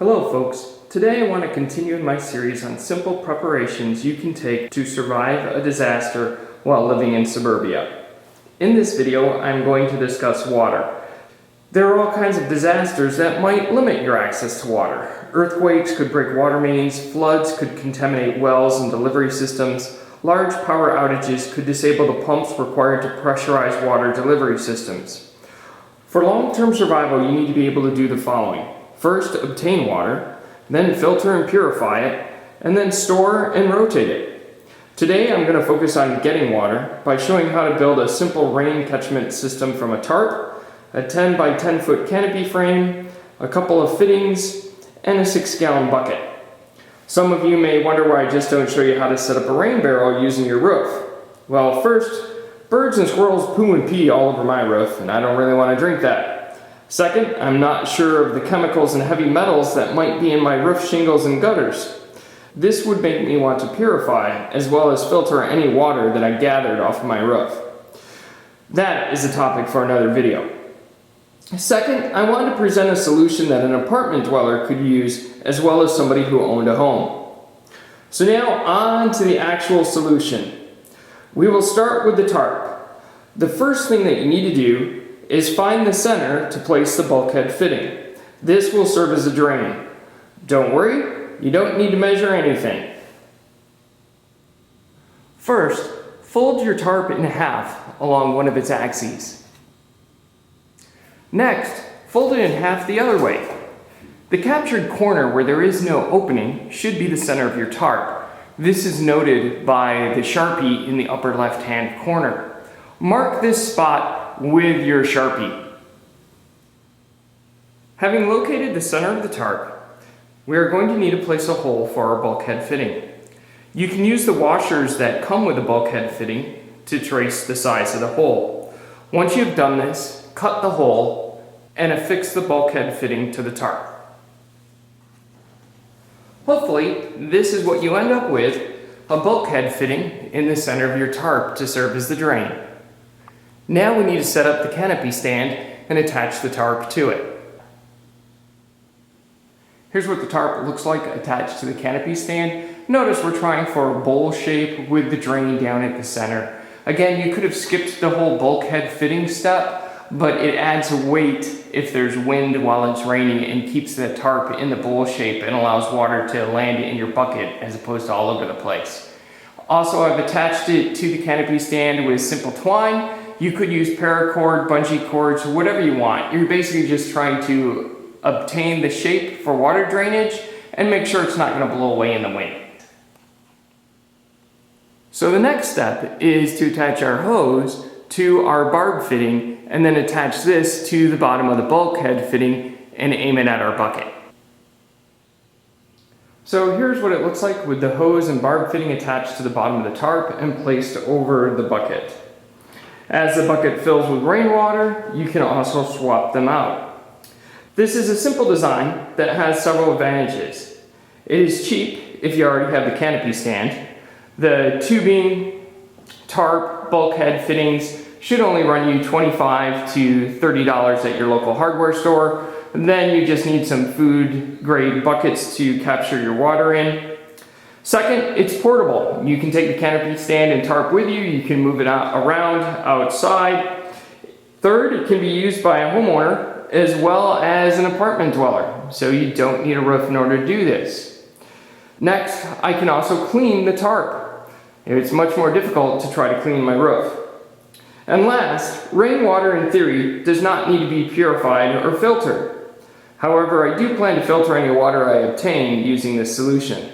Hello folks, today I want to continue in my series on simple preparations you can take to survive a disaster while living in suburbia. In this video I'm going to discuss water. There are all kinds of disasters that might limit your access to water. Earthquakes could break water mains, floods could contaminate wells and delivery systems, large power outages could disable the pumps required to pressurize water delivery systems. For long-term survival you need to be able to do the following. First, obtain water, then filter and purify it, and then store and rotate it. Today I'm going to focus on getting water by showing how to build a simple rain catchment system from a tarp, a 10 by 10 foot canopy frame, a couple of fittings, and a 6-gallon bucket. Some of you may wonder why I just don't show you how to set up a rain barrel using your roof. Well, first, birds and squirrels poo and pee all over my roof, and I don't really want to drink that. Second, I'm not sure of the chemicals and heavy metals that might be in my roof shingles and gutters. This would make me want to purify, as well as filter any water that I gathered off of my roof. That is a topic for another video. Second, I wanted to present a solution that an apartment dweller could use, as well as somebody who owned a home. So now, on to the actual solution. We will start with the tarp. The first thing that you need to do is find the center to place the bulkhead fitting. This will serve as a drain. Don't worry, you don't need to measure anything. First, fold your tarp in half along one of its axes. Next, fold it in half the other way. The captured corner where there is no opening should be the center of your tarp. This is noted by the Sharpie in the upper left-hand corner. Mark this spot with your Sharpie. Having located the center of the tarp, we are going to need to place a hole for our bulkhead fitting. You can use the washers that come with the bulkhead fitting to trace the size of the hole. Once you've done this, cut the hole and affix the bulkhead fitting to the tarp. Hopefully, this is what you end up with, a bulkhead fitting in the center of your tarp to serve as the drain. Now we need to set up the canopy stand and attach the tarp to it. Here's what the tarp looks like attached to the canopy stand. Notice we're trying for a bowl shape with the drain down at the center. Again, you could have skipped the whole bulkhead fitting step, but it adds weight if there's wind while it's raining and keeps the tarp in the bowl shape and allows water to land in your bucket as opposed to all over the place. Also, I've attached it to the canopy stand with simple twine. You could use paracord, bungee cords, whatever you want. You're basically just trying to obtain the shape for water drainage and make sure it's not going to blow away in the wind. So the next step is to attach our hose to our barb fitting and then attach this to the bottom of the bulkhead fitting and aim it at our bucket. So here's what it looks like with the hose and barb fitting attached to the bottom of the tarp and placed over the bucket. As the bucket fills with rainwater, you can also swap them out. This is a simple design that has several advantages. It is cheap if you already have the canopy stand. The tubing, tarp, bulkhead fittings should only run you $25 to $30 at your local hardware store. Then you just need some food grade buckets to capture your water in. Second, it's portable. You can take the canopy stand and tarp with you. You can move it around outside. Third, it can be used by a homeowner as well as an apartment dweller, so you don't need a roof in order to do this. Next, I can also clean the tarp. It's much more difficult to try to clean my roof. And last, rainwater in theory does not need to be purified or filtered. However, I do plan to filter any water I obtain using this solution.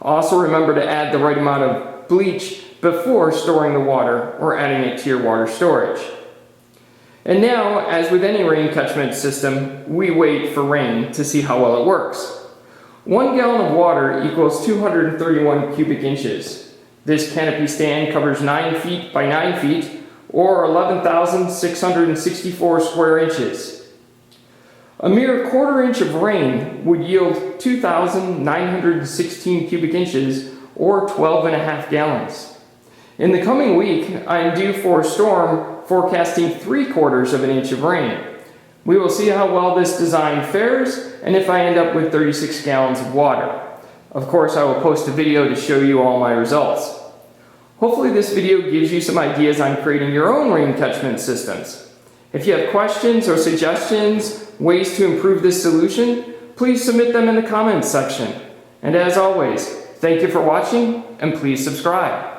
Also remember to add the right amount of bleach before storing the water or adding it to your water storage. And now, as with any rain catchment system, we wait for rain to see how well it works. 1 gallon of water equals 231 cubic inches. This canopy stand covers 9 feet by 9 feet or 11,664 square inches. A mere quarter inch of rain would yield 2,916 cubic inches or 12.5 gallons. In the coming week, I am due for a storm forecasting 3/4 of an inch of rain. We will see how well this design fares and if I end up with 36 gallons of water. Of course, I will post a video to show you all my results. Hopefully this video gives you some ideas on creating your own rain catchment systems. If you have questions or suggestions, ways to improve this solution, please submit them in the comments section. And as always, thank you for watching and please subscribe.